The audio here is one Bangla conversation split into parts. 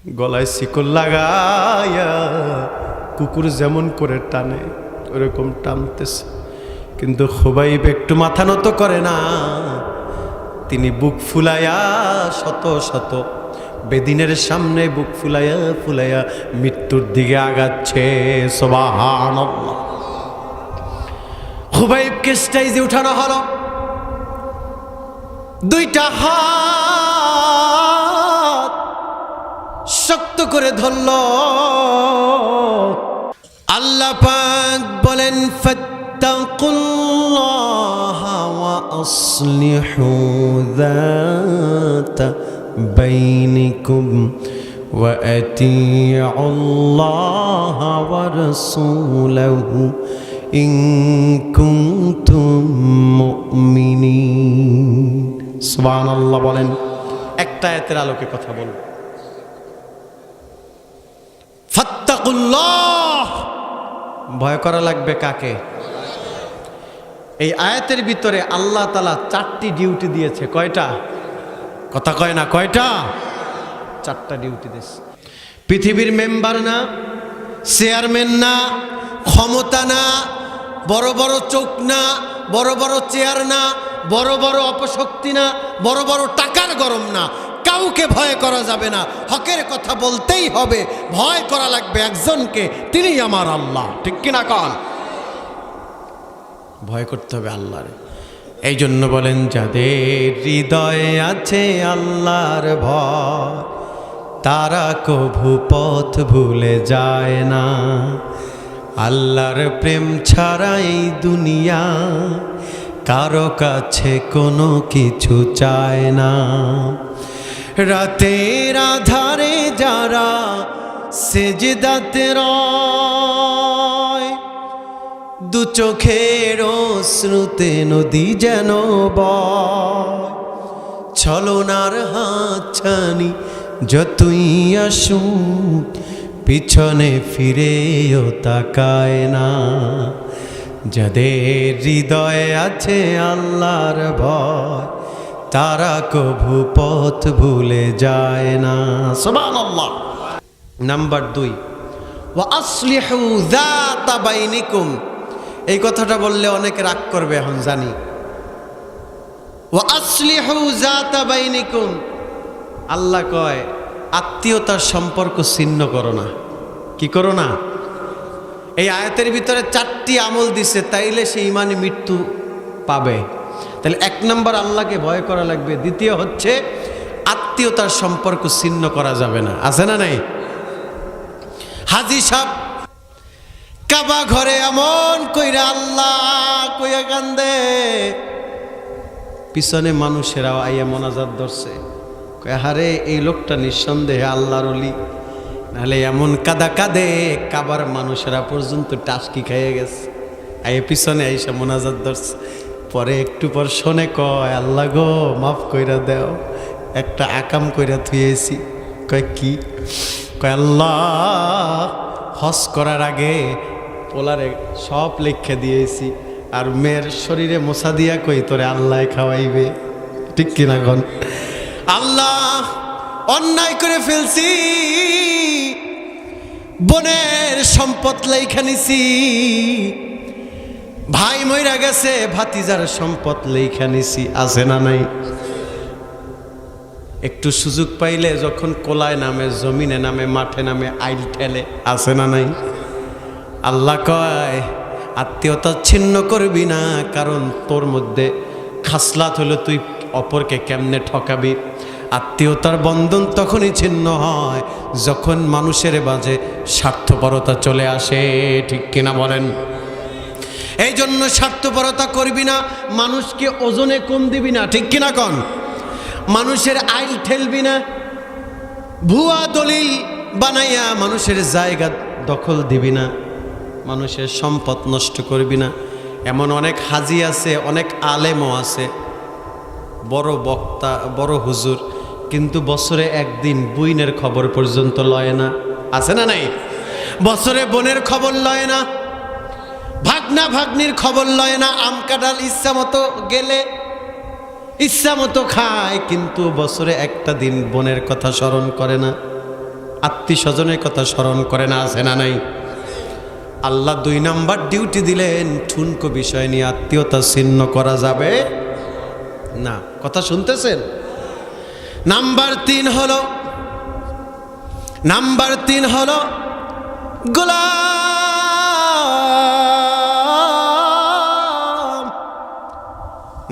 গলায় শিকল লাগাইয়া কুকুর যেমন করে টানে ওরকম টানতেছে, কিন্তু খুবাইব একটু মাথা নত করে না। তিনি বুক ফুলাইয়া শত শত বেদিনের সামনে বুক ফুলাইয়া ফুলাইয়া মৃত্যুর দিকে আগাচ্ছে। সুবহানাল্লাহ। খুবাইবকে স্টেজে উঠানো হলো, দুইটা হাত শক্ত করে ধরল। আল্লাহ পাক বলেন ফাত্তাকুল্লাহা ওয়া আসলিহু যাতা বাইনিকুম ওয়া আতিউল্লাহা ওয়া রাসূলাহু ইন কুনতুম মুমিনিন। সুবহানাল্লাহ বলেন। একটা আয়াতের আলোকে কথা বলব। ফাত্তাকুল্লাহ, ভয় করা লাগবে কাকে? এই আয়াতের ভিতরে আল্লাহ তাআলা 4টি ডিউটি দিয়েছে। কয়টা? কথা কয় না, কয়টা? 4টা ডিউটি দিয়েছে। পৃথিবীর মেম্বার না, চেয়ারম্যান না, ক্ষমতা না, বড় বড় চোখ না, বড় বড় চেয়ার না, বড় বড় অপশক্তি না, বড় বড় টাকার গরম না, কাউকে ভয় করা যাবে না। হকের কথা বলতেই হবে। ভয় করা লাগবে একজনকে, তিনি আমার আল্লাহ। ঠিক কিনা কন? ভয় করতে হবে আল্লাহর। এই জন্য বলেন যাদের হৃদয়ে আছে আল্লাহর ভয়, তারা কভু পথ ভুলে যায় না। আল্লাহর প্রেম ছাড়া এই দুনিয়া কারো কাছে কোনো কিছু চায় না। রাতের আধারে যারা সেজদাতে রয়, দু চোখের অশ্রুতে নদী যেন বয়। ছলনার হাতছানি যতই আসুক, পিছনে ফিরেও তাকায় না। যাদের হৃদয়ে আছে আল্লাহর ভয়, তারা কভু পথ ভুলে যায় না। সুবহানাল্লাহ। নাম্বার 2, ওয়া আসলিহু যাতা বাইনিকুম। এই কথাটা বললে অনেকে রাগ করবে, এখন জানি। ওয়া আসলিহু যাতা বাইনিকুম, আল্লাহ কয় আত্মীয়তার সম্পর্ক ছিন্ন করো না। কি করো না? এই আয়াতের ভিতরে 4টি আমল দিছে, তাইলে সে ইমানে মৃত্যু পাবে। তাহলে 1 নম্বর আল্লাহকে ভয় করা লাগবে। দ্বিতীয় হচ্ছে আত্মীয়তার সম্পর্ক ছিন্ন করা যাবে না। আছে না নাই? হাজী সাহেব কাবা ঘরে এমন কইরা আল্লাহ কইয়া কান্দে, পিছনে মানুষেরা আইয়া মোনাজাত ধরছে, কয় হারে এই লোকটা নিঃসন্দেহে আল্লাহর ওলি, নাহলে এমন কাদা কাঁদে কাবার মানুষেরা পর্যন্ত টাসকি খাইয়ে গেছে। আইয়া পিছনে আইসা মোনাজাত ধরছে। পরে একটু পর শোনে, কয় আল্লাহ গো মাফ কইরা দেও, একটা আকাম কইরা থুয়েছি। কয় কি? কয় আল্লাহ হজ করার আগে পোলারে সব লেখা দিয়েছি, আর মেয়ের শরীরে মোছা দিয়া কই তোরে আল্লাহ খাওয়াইবে। ঠিক কিনা গন? আল্লাহ অন্যায় করে ফেলছি, বোনের সম্পদ লেখা নিছি, ভাই মইরা গেছে ভাতিজার সম্পদ লেখা নিছি। আছে না নাই? একটু সুযোগ পাইলে যখন কোলায় নামে, জমিনে নামে, মাঠে নামে, আইল ঠেলে। আছে না নাই? আল্লাহ কয় আত্মীয়তা ছিন্ন করবি না, কারণ তোর মধ্যে খাসলাত হলো তুই অপরকে কেমনে ঠকাবি। আত্মীয়তার বন্ধন তখনই ছিন্ন হয় যখন মানুষের মাঝে স্বার্থপরতা চলে আসে। ঠিক কিনা বলেন? এই জন্য স্বার্থপরতা করবি না, মানুষকে ওজনে কম দিবি না। ঠিক কিনা কন? মানুষের আইল ঠেলবি না, ভুয়া দলিল বানাইয়া মানুষের জায়গা দখল দিবি না, মানুষের সম্পদ নষ্ট করবি না। এমন অনেক হাজি আছে, অনেক আলেমও আছে, বড় বক্তা, বড় হুজুর, কিন্তু বছরে একদিন বুইনের খবর পর্যন্ত লয় না। আছে না নাই? বছরে বোনের খবর লয় না, ভাগনা ভাগ্নির খবর লয় না। আম কাঁঠাল ইচ্ছা মতো গেলে ইচ্ছা মতো খায়, কিন্তু বছরে একটা দিন বোনের কথা স্মরণ করে না। আত্মীয় স্বজনের কথা স্মরণ করে না, আছে না নাই? আল্লাহ 2 নাম্বার ডিউটি দিলেন, ঠুনকো বিষয় নিয়ে আত্মীয়তা ছিন্ন করা যাবে না। কথা শুনতেছেন? নাম্বার 3 হলো গোলাম।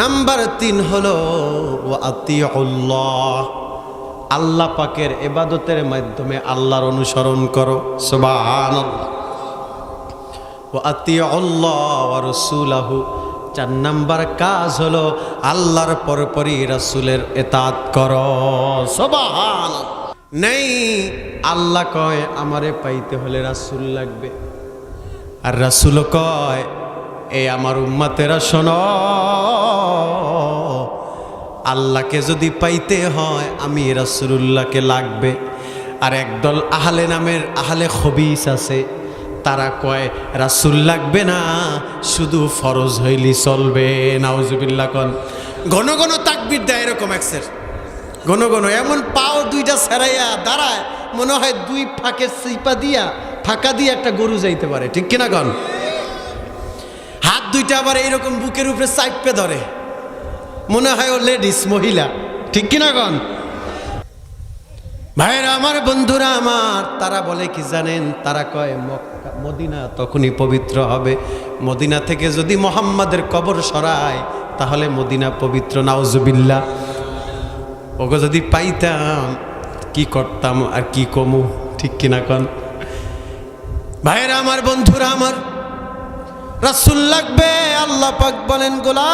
নাম্বার 3 হলো ওয়া আতিউল্লাহ, আল্লাহ পাকের ইবাদতের মাধ্যমে আল্লাহর অনুসরণ করো। সুবহানাল্লাহ। ওয়া আতিউল্লাহ ওয়া রাসূলাহু, 4 নাম্বার কাজ হলো আল্লাহর পরপরই রাসূলের ইতাআত করো। সুবহানাল্লাহ। নেই, আল্লাহ কয় আমারে পাইতে হলে রাসূল লাগবে, আর রাসূল কয় এই আমার উম্মতেরা শোনো, আল্লাহকে যদি পাইতে হয় আমি রাসূলুল্লাহকে লাগবে। আর একদল আহলে নামের আহলে খবিস আছে, তারা কয় রাসূল লাগবে না, শুধু ফরজ হইলি চলবে। নাউজুবিল্লাহ। কোন ঘন ঘন তাকবীর দেয় এরকম একসের, ঘন ঘন এমন পাও 2টা ছাড়াইয়া দাঁড়ায়, মনে হয় 2 ফাঁকের চিপা দিয়া ফাঁকা দিয়ে একটা গরু যাইতে পারে, ঠিক কিনা? কোন হাত 2টা আবার এইরকম বুকের উপরে চাপে ধরে, মনে হয় ও লেডিস, মহিলা, ঠিক কিনা? কোন ভাইরা আমার, বন্ধুরা আমার, তারা বলে কি জানেন? তারা কয় মদিনা তখনই পবিত্র হবে, মদিনা থেকে যদি মুহাম্মাদের কবর সরায় তাহলে মদিনা পবিত্র। নাউজুবিল্লাহ। ওগো যদি পাইতাম কি করতাম আর কি কমু, ঠিক কিনা? কোন ভাইরা আমার, বন্ধুরা আমার, রাসূল লাগবে। আল্লাহ পাক বলেন গোলাম,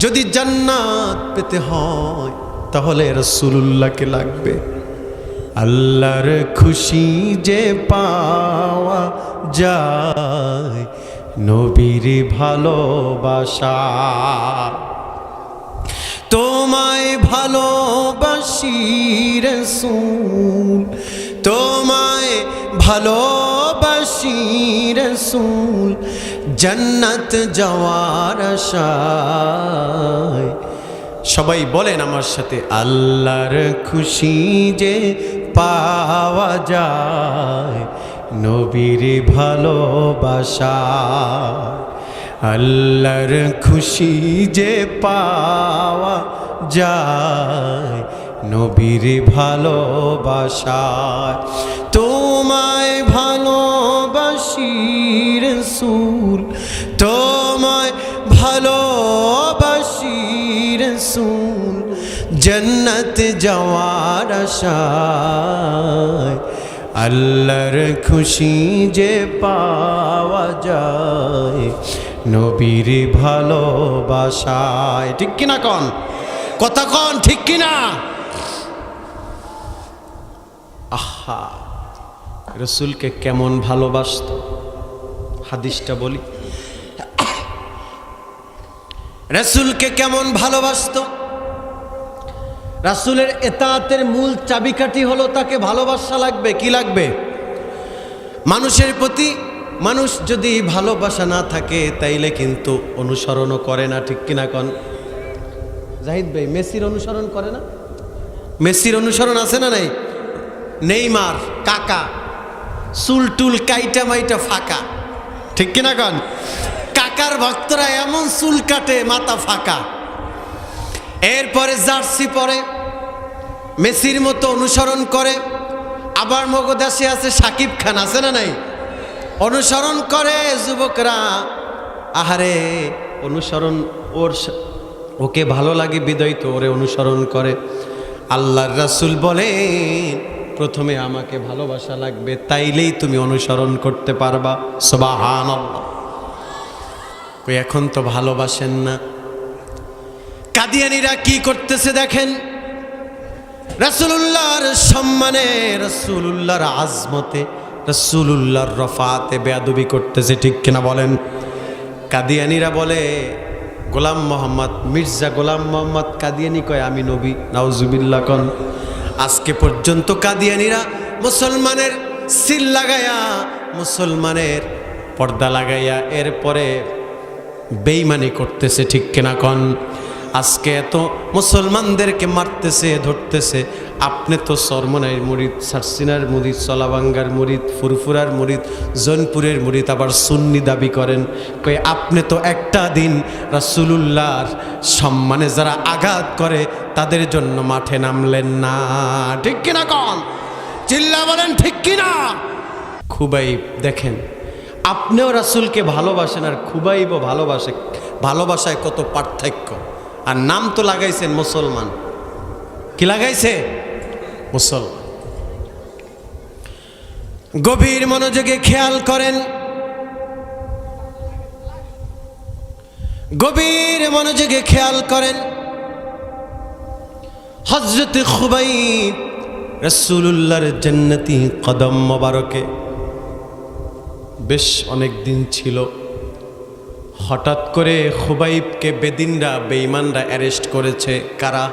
যদি জান্নাত পেতে হয় তাহলে রাসূলুল্লাহকে লাগবে। আল্লাহর খুশি যে পাওয়া যায় নবীর ভালোবাসা, তোমায় ভালোবাসি রাসূল, তোমায় ভালোবাসি রাসূল, জান্নাত যাওয়ার আশায়। সবাই বলেন আমার সাথে, আল্লাহর খুশি যে পাওয়া যায় নবীর ভালোবাসা, আল্লাহর খুশি যে পাওয়া যায় নবীর ভালোবাসায়। তোমায় ভালোবাসি রাসূল, তোমায় ভালোবাসি রাসূল, জান্নাত যাওয়ার আশায়, আল্লাহর খুশি যে পাওয়া যায় নবীর ভালোবাসায়। ঠিক কিনা? কোন কথা কোন, ঠিক কিনা? আহা, রাসূলকে কেমন ভালোবাসত, হাদিসটা বলি। রাসূলকে কেমন ভালোবাসত? রাসূলের ইতাআতের মূল চাবিকাঠি হলো তাকে ভালোবাসা লাগবে। কি লাগবে? মানুষের প্রতি মানুষ যদি ভালোবাসা না থাকে তাইলে কিন্তু অনুসরণও করে না, ঠিক কিনা? কোন জাহিদ ভাই, মেসির অনুসরণ করে না? মেসির অনুসরণ আছে না নাই? নেইমার কাকা চুল টুল কাইটা মাইটা ফাঁকা, ঠিক কিনা? কোন কাকার ভক্তরা এমন চুল কাটে মাথা ফাঁকা, এরপরে জার্সি পরে মেসির মতো অনুসরণ করে। আবার মগদেশে আছে সাকিব খান, আছে না নাই? অনুসরণ করে যুবকরা, আহারে অনুসরণ, ওকে ভালো লাগে বিদয় তো ওরে অনুসরণ করে। আল্লাহর রাসূল বলে প্রথমে আমাকে ভালোবাসা লাগবে, তাইলেই তুমি অনুসরণ করতে পারবা। সুবহানাল্লাহ। এখন তো ভালোবাসেন না। কাদিয়ানীরা কি করতেছে দেখেন, রাসূলুল্লাহর সম্মানে, রাসূলুল্লাহর আজমতে, রাসূলুল্লাহর রফাতে বেয়াদবি করতেছে, ঠিক কিনা বলেন? কাদিয়ানীরা বলে গোলাম মোহাম্মদ, মির্জা গোলাম মোহাম্মদ কাদিয়ানী কয় আমি নবী। নাউজুবিল্লাহ। কোন আজকে পর্যন্ত কাদিয়ানীরা মুসলমানের সিল লাগাইয়া, মুসলমানের পর্দা লাগাইয়া এরপরে বেঈমানি করতেছে, ঠিক কিনা? কোন আজকে এত মুসলমানদেরকে মারতেছে ধরতেছে, আপনি তো চরমনাইয়ের মুরিদ, সারসিনার মুরিদ, চলাবাঙ্গার মুরিদ, ফুরফুরার মুরিদ, জৈনপুরের মুরিদ, আবার সুন্নি দাবি করেন। কই আপনি তো একটা দিন রাসূলুল্লাহর সম্মানে যারা আঘাত করে তাদের জন্য মাঠে নামলেন না, ঠিক কিনা কন? চিল্লা বলেন ঠিক কিনা? খুবাইব দেখেন, আপনিও রাসূলকে ভালোবাসেন আর খুবাইবও ভালোবাসে, ভালোবাসায় কত পার্থক্য। আর নাম তো লাগাইছেন মুসলমান, কি লাগাইছে? মুসলমান। গভীর মনোযোগে খেয়াল করেন, গভীর মনোযোগে খেয়াল করেন। হযরত খুবাইব রাসূলুল্লাহর জান্নাতি কদম মোবারকে বেশ অনেক দিন ছিল। হঠাৎ করে খুবাইবকে বেদিনরা, বেঈমানরা অ্যারেস্ট করেছে। কারা?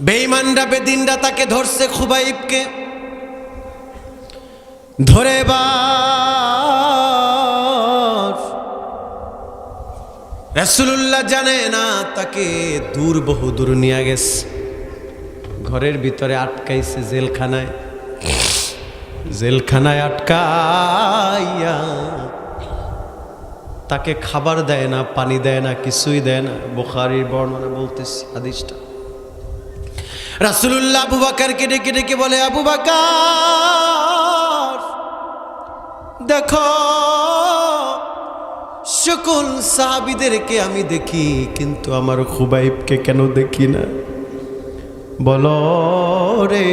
বেঈমানরা, বেদিনরা তাকে ধরছে। খুবাইবকে ধরে রাসূলুল্লাহ জানে না, তাকে দূর, বহু দূর নিয়ে গেছে, ঘরের ভিতরে আটকাইছে, জেলখানায়। জেলখানায় আটকাইয়া তাকে খাবার দেয় না, পানি দেয় না, কিছুই দেয় না। বুখারীর বর্ণনা বলতেছি হাদিসটা। রাসূলুল্লাহ আবু বকরকে ডেকে ডেকে বলে, আবু বকর দেখো, সকল সাহাবীদেরকে আমি দেখি, কিন্তু আমার খুবাইবকে কেন দেখি না? বলো রে,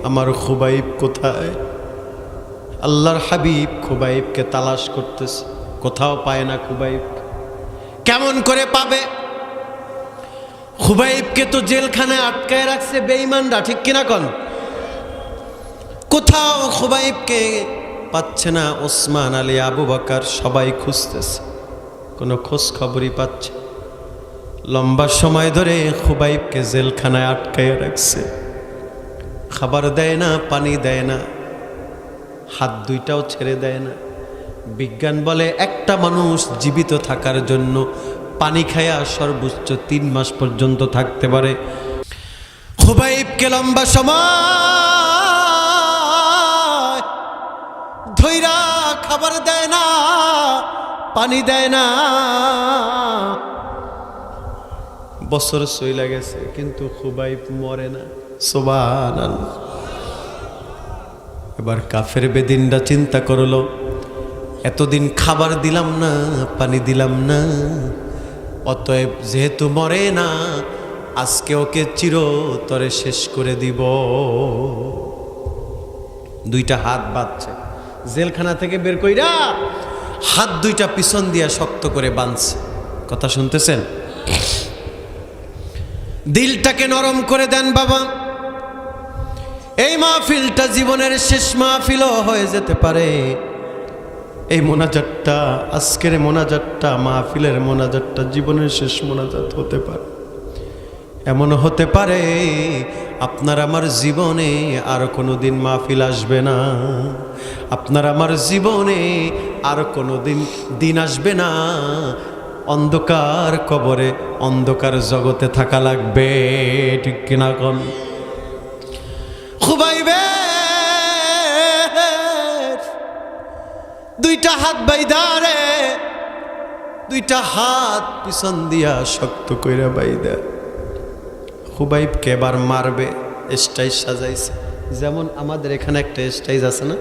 আমার খুবাইব কোথায়? আল্লাহর হাবিব খুবাইবকে তালাশ করতেছে, কোথাও পায় না খুবাইব। কেমন করে পাবে? খুবাইবকে তো জেলখানায় আটকায় রাখছে বেঈমানরা, ঠিক কিনা কন? কোথাও খুবাইবকে পাচ্ছে না। ওসমান, আলী, আবু বকর সবাই খুঁজতেছে, কোনো খোঁজ খবরই পাচ্ছে। লম্বা সময় ধরে খুবাইবকে জেলখানায় আটকায় রাখছে, খাবার দেয় না, পানি দেয় না, হাত দুইটাও ছেড়ে দেয় না। বিজ্ঞান বলে একটা মানুষ জীবিত থাকার জন্য পানি খায়া সর্বোচ্চ 3 মাস পর্যন্ত থাকতে পারে। খুবাইবকে লম্বা সময় ধইরা খাবার দেয় না, পানি দেয় না। বছর চইলা গেছে, কিন্তু খুবাইব মরে না। সুবহানাল্লাহ। এবার কাফের বেদিনরা চিন্তা করলো, এতদিন খাবার দিলাম না, পানি দিলাম না, অতএব যেহেতু মরে না, আজকে ওকে চিরতরে শেষ করে দিব। দুইটা হাত বাঁধছে, জেলখানা থেকে বের কইরা হাত দুইটা পিছন দিয়া শক্ত করে বাঁধছে। কথা শুনতেছেন? দিলটাকে নরম করে দেন বাবা। এই মাহফিলটা জীবনের শেষ মাহফিলও হয়ে যেতে পারে। এই মোনাজাতটা, আজকের মোনাজাতটা, মাহফিলের মোনাজাতটা জীবনের শেষ মোনাজাত হতে পারে। এমন হতে পারে আপনার আমার জীবনে আর কোনো দিন মাহফিল আসবে না, আপনার আমার জীবনে আর কোনো দিন আসবে না। অন্ধকার কবরে, অন্ধকার জগতে থাকা লাগবে, ঠিক কিনা কোন? খুবাইবের দুইটা হাত বাইদারে, দুইটা হাত পিছন দিয়া শক্ত কইরা বাইদা খুবাইবকে এবার মারবে। স্টেজ সাজাইছে, যেমন আমাদের এখানে একটা স্টেজ আছে না,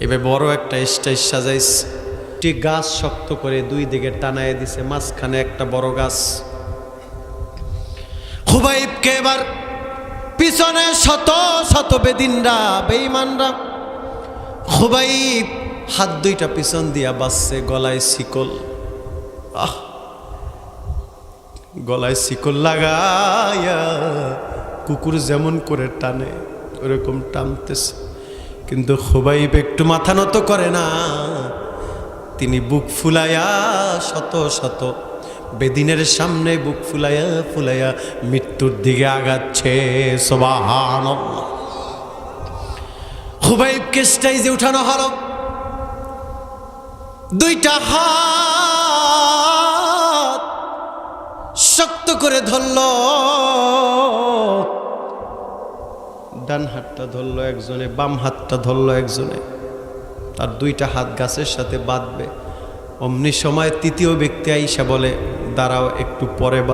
এবার বড় একটা স্টেজ সাজাইছে। একটি গাছ শক্ত করে দুই দিকে টানায় দিছে, মাঝখানে একটা বড় গাছ। খুবাইবকে এবার পিছনে শত শত বেদিনরা, বেঈমানরা। খুবাইব হাত দুইটা পিছন দিয়া বাসছে, গলায় শিকল। গলায় শিকল লাগাইয়া কুকুর যেমন করে টানে ওরকম টানতেছে, কিন্তু খুবাইব একটু মাথা নত করে না। তিনি বুক ফুলাইয়া শত শত বেদিনের সামনে বুক ফুলাইয়া ফুলাইয়া মৃত্যুর দিকে আগাচ্ছে। সুবহানাল্লাহ। খুবাইবকে স্টেজে উঠানো হলো, দুইটা হাত শক্ত করে ধরল, ডান হাতটা ধরলো একজনে, বাম হাতটা ধরলো একজনে, তার দুইটা হাত গাছের সাথে বাঁধবে। অমনি সময় তৃতীয় ব্যক্তি আইসা বলে, দাঁড়াও একটু পরে